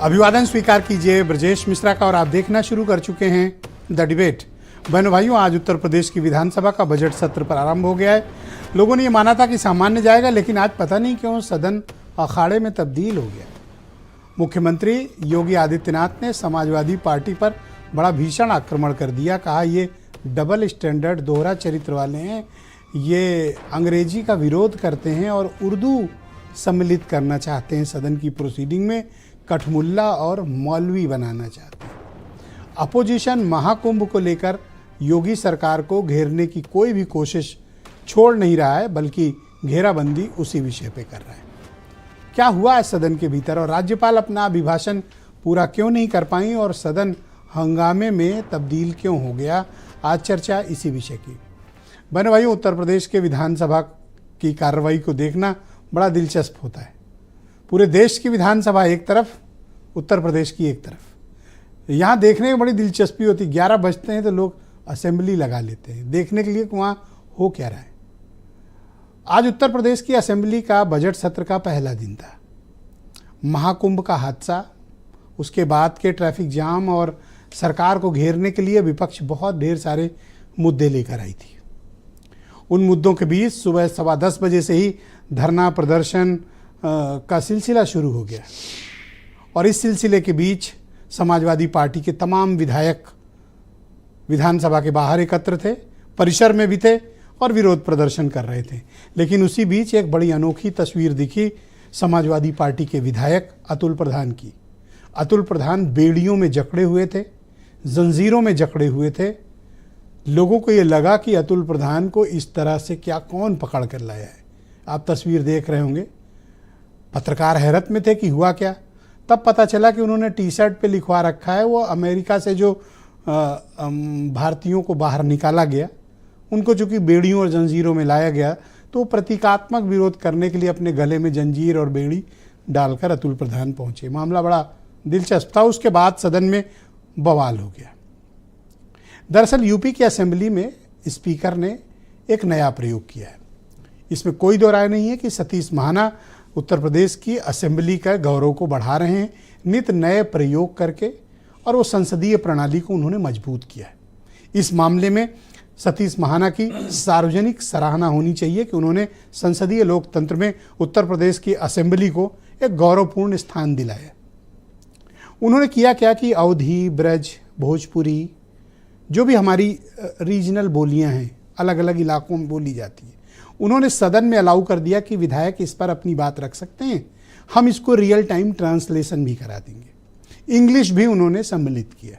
अभिवादन स्वीकार कीजिए ब्रजेश मिश्रा का और आप देखना शुरू कर चुके हैं द डिबेट। बहनों भाइयों, आज उत्तर प्रदेश की विधानसभा का बजट सत्र प्रारंभ हो गया है। लोगों ने ये माना था कि सामान्य जाएगा, लेकिन आज पता नहीं क्यों सदन अखाड़े में तब्दील हो गया। मुख्यमंत्री योगी आदित्यनाथ ने समाजवादी पार्टी पर बड़ा भीषण आक्रमण कर दिया। कहा ये डबल स्टैंडर्ड, दोहरा चरित्र वाले हैं, ये अंग्रेजी का विरोध करते हैं और उर्दू सम्मिलित करना चाहते हैं। सदन की प्रोसीडिंग में कठमुल्ला और मौलवी बनाना चाहते हैं। अपोजिशन महाकुंभ को लेकर योगी सरकार को घेरने की कोई भी कोशिश छोड़ नहीं रहा है, बल्कि घेराबंदी उसी विषय पे कर रहा है। क्या हुआ है सदन के भीतर और राज्यपाल अपना अभिभाषण पूरा क्यों नहीं कर पाई और सदन हंगामे में तब्दील क्यों हो गया? आज चर्चा इसी विषय की। बहनों भाइयों, उत्तर प्रदेश के विधानसभा की कार्रवाई को देखना बड़ा दिलचस्प होता है। पूरे देश की विधानसभा एक तरफ, उत्तर प्रदेश की एक तरफ। यहाँ देखने में बड़ी दिलचस्पी होती। 11 बजते हैं तो लोग असेंबली लगा लेते हैं देखने के लिए कि वहाँ हो क्या रहा है। आज उत्तर प्रदेश की असेंबली का बजट सत्र का पहला दिन था। महाकुंभ का हादसा, उसके बाद के ट्रैफिक जाम और सरकार को घेरने के लिए विपक्ष बहुत ढेर सारे मुद्दे लेकर आई थी। उन मुद्दों के बीच सुबह 10:15 बजे से ही धरना प्रदर्शन का सिलसिला शुरू हो गया और इस सिलसिले के बीच समाजवादी पार्टी के तमाम विधायक विधानसभा के बाहर एकत्र थे, परिसर में भी थे और विरोध प्रदर्शन कर रहे थे। लेकिन उसी बीच एक बड़ी अनोखी तस्वीर दिखी समाजवादी पार्टी के विधायक अतुल प्रधान की। अतुल प्रधान बेड़ियों में जकड़े हुए थे, जंजीरों में जकड़े हुए थे। लोगों को ये लगा कि अतुल प्रधान को इस तरह से क्या कौन पकड़ कर लाया है। आप तस्वीर देख रहे होंगे। पत्रकार हैरत में थे कि हुआ क्या। तब पता चला कि उन्होंने टी शर्ट पे लिखवा रखा है वो अमेरिका से जो भारतीयों को बाहर निकाला गया, उनको चूंकि बेड़ियों और जंजीरों में लाया गया, तो प्रतीकात्मक विरोध करने के लिए अपने गले में जंजीर और बेड़ी डालकर अतुल प्रधान पहुंचे। मामला बड़ा दिलचस्प था। उसके बाद सदन में बवाल हो गया। दरअसल यूपी की असेंबली में स्पीकर ने एक नया प्रयोग किया है। इसमें कोई दो राय नहीं है कि सतीश महाना उत्तर प्रदेश की असेंबली का गौरव को बढ़ा रहे हैं नित नए प्रयोग करके, और वो संसदीय प्रणाली को उन्होंने मजबूत किया है। इस मामले में सतीश महाना की सार्वजनिक सराहना होनी चाहिए कि उन्होंने संसदीय लोकतंत्र में उत्तर प्रदेश की असेंबली को एक गौरवपूर्ण स्थान दिलाया। उन्होंने किया क्या कि अवधी, ब्रज, भोजपुरी, जो भी हमारी रीजनल बोलियां हैं, अलग अलग इलाकों में बोली जाती है, उन्होंने सदन में अलाउ कर दिया कि विधायक इस पर अपनी बात रख सकते हैं। हम इसको रियल टाइम ट्रांसलेशन भी करा देंगे। इंग्लिश भी उन्होंने सम्मिलित किया।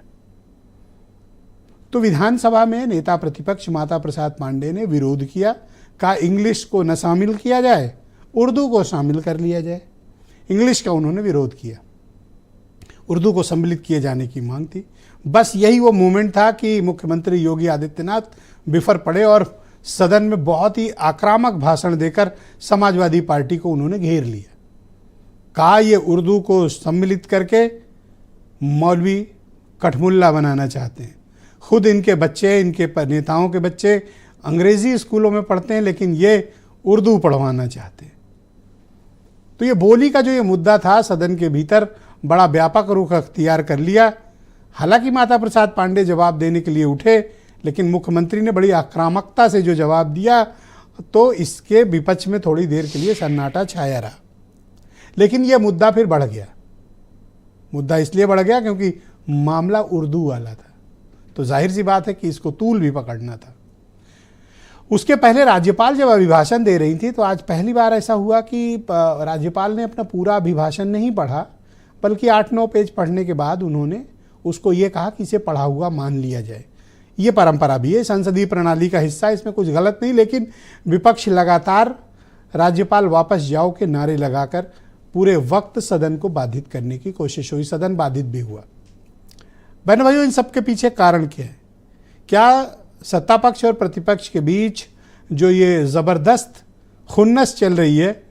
तो विधानसभा में नेता प्रतिपक्ष माता प्रसाद पांडे ने विरोध किया। कहा इंग्लिश को न शामिल किया जाए, उर्दू को शामिल कर लिया जाए। इंग्लिश का उन्होंने विरोध किया, उर्दू को सम्मिलित किए जाने की मांग थी। बस यही वो मोमेंट था कि मुख्यमंत्री योगी आदित्यनाथ बिफर पड़े और सदन में बहुत ही आक्रामक भाषण देकर समाजवादी पार्टी को उन्होंने घेर लिया। कहा ये उर्दू को सम्मिलित करके मौलवी कठमुल्ला बनाना चाहते हैं। खुद इनके बच्चे, इनके नेताओं के बच्चे अंग्रेजी स्कूलों में पढ़ते हैं, लेकिन ये उर्दू पढ़वाना चाहते हैं। तो ये बोली का जो ये मुद्दा था सदन के भीतर बड़ा व्यापक रुख अख्तियार कर लिया। हालांकि माता प्रसाद पांडे जवाब देने के लिए उठे, लेकिन मुख्यमंत्री ने बड़ी आक्रामकता से जो जवाब दिया, तो इसके विपक्ष में थोड़ी देर के लिए सन्नाटा छाया रहा। लेकिन यह मुद्दा फिर बढ़ गया। मुद्दा इसलिए बढ़ गया क्योंकि मामला उर्दू वाला था, तो जाहिर सी बात है कि इसको तूल भी पकड़ना था। उसके पहले राज्यपाल जब अभिभाषण दे रही थी, तो आज पहली बार ऐसा हुआ कि राज्यपाल ने अपना पूरा अभिभाषण नहीं पढ़ा, बल्कि 8-9 पेज पढ़ने के बाद उन्होंने उसको ये कहा कि इसे पढ़ा हुआ मान लिया जाए। ये परंपरा भी है, संसदीय प्रणाली का हिस्सा, इसमें कुछ गलत नहीं। लेकिन विपक्ष लगातार राज्यपाल वापस जाओ के नारे लगाकर पूरे वक्त सदन को बाधित करने की कोशिश हुई। सदन बाधित भी हुआ। बहनों भाइयों, इन सब के पीछे कारण क्या है? क्या सत्ता पक्ष और प्रतिपक्ष के बीच जो ये ज़बरदस्त खुन्नस चल रही है,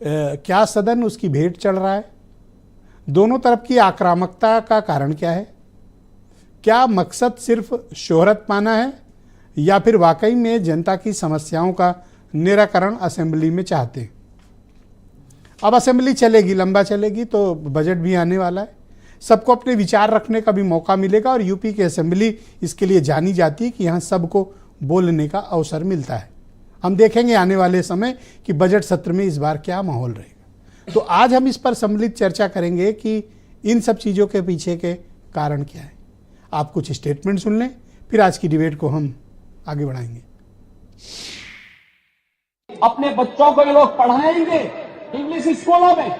क्या सदन उसकी भेंट चढ़ रहा है? दोनों तरफ की आक्रामकता का कारण क्या है? क्या मकसद सिर्फ शोहरत पाना है या फिर वाकई में जनता की समस्याओं का निराकरण असेंबली में चाहते हैं? अब असेंबली चलेगी, लंबा चलेगी, तो बजट भी आने वाला है। सबको अपने विचार रखने का भी मौका मिलेगा और यूपी की असेंबली इसके लिए जानी जाती है कि यहाँ सबको बोलने का अवसर मिलता है। हम देखेंगे आने वाले समय कि बजट सत्र में इस बार क्या माहौल रहेगा। तो आज हम इस पर सम्मिलित चर्चा करेंगे कि इन सब चीज़ों के पीछे के कारण क्या है। आप कुछ स्टेटमेंट सुन लें, फिर आज की डिबेट को हम आगे बढ़ाएंगे। अपने बच्चों को ये लोग पढ़ाएंगे इंग्लिश स्कूलों में,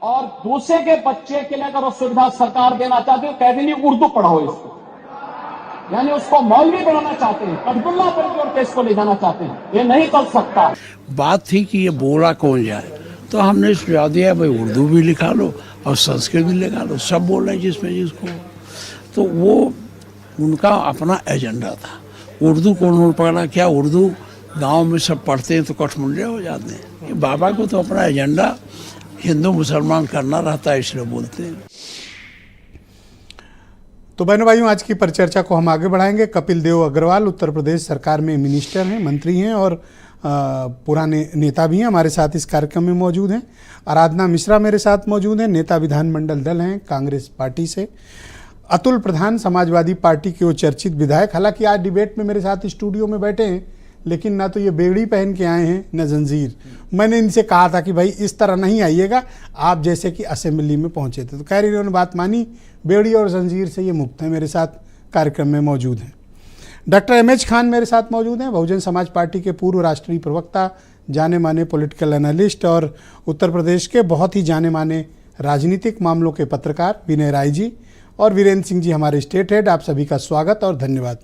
और दूसरे के बच्चे के लिए अगर वो सुविधा सरकार देना चाहती है, कह देंगे उर्दू पढ़ाओ इसको, यानी उसको मौलवी बनाना चाहते हैं, अब्दुल्ला पर केस को ले जाना चाहते हैं। ये नहीं कर सकता। बात थी कि ये बोला कौन जाए, तो हमने सुझाव दिया भाई उर्दू भी लिखा लो और संस्कृत भी लिखा लो, सब बोल रहे हैं जिसमें जिसको। तो वो उनका अपना एजेंडा था। उर्दू को उन्होंने पकड़ा, क्या उर्दू गांव में सब पढ़ते हैं तो कठमुंडे हो जाते हैं। ये बाबा को तो अपना एजेंडा हिंदू मुसलमान करना रहता है, इसलिए बोलते हैं। तो बहनों भाइयों, आज की परिचर्चा को हम आगे बढ़ाएंगे। कपिल देव अग्रवाल उत्तर प्रदेश सरकार में मिनिस्टर हैं, मंत्री हैं और पुराने नेता भी हैं, हमारे साथ इस कार्यक्रम में मौजूद हैं। आराधना मिश्रा मेरे साथ मौजूद हैं, नेता विधानमंडल दल हैं कांग्रेस पार्टी से। अतुल प्रधान समाजवादी पार्टी के वो चर्चित विधायक, हालांकि आज डिबेट में मेरे साथ स्टूडियो में बैठे हैं, लेकिन ना तो ये बेड़ी पहन के आए हैं न जंजीर। मैंने इनसे कहा था कि भाई इस तरह नहीं आइएगा, आप जैसे कि असेंबली में पहुंचे थे, तो खैर इन्होंने बात मानी। बेड़ी और जंजीर से ये मुक्त हैं, मेरे साथ कार्यक्रम में मौजूद हैं। डॉक्टर एमएच खान मेरे साथ मौजूद हैं, बहुजन समाज पार्टी के पूर्व राष्ट्रीय प्रवक्ता, जाने माने पॉलिटिकल एनालिस्ट और उत्तर प्रदेश के बहुत ही जाने माने राजनीतिक मामलों के पत्रकार विनय राय जी और वीरेंद्र सिंह जी हमारे स्टेट हेड। आप सभी का स्वागत और धन्यवाद।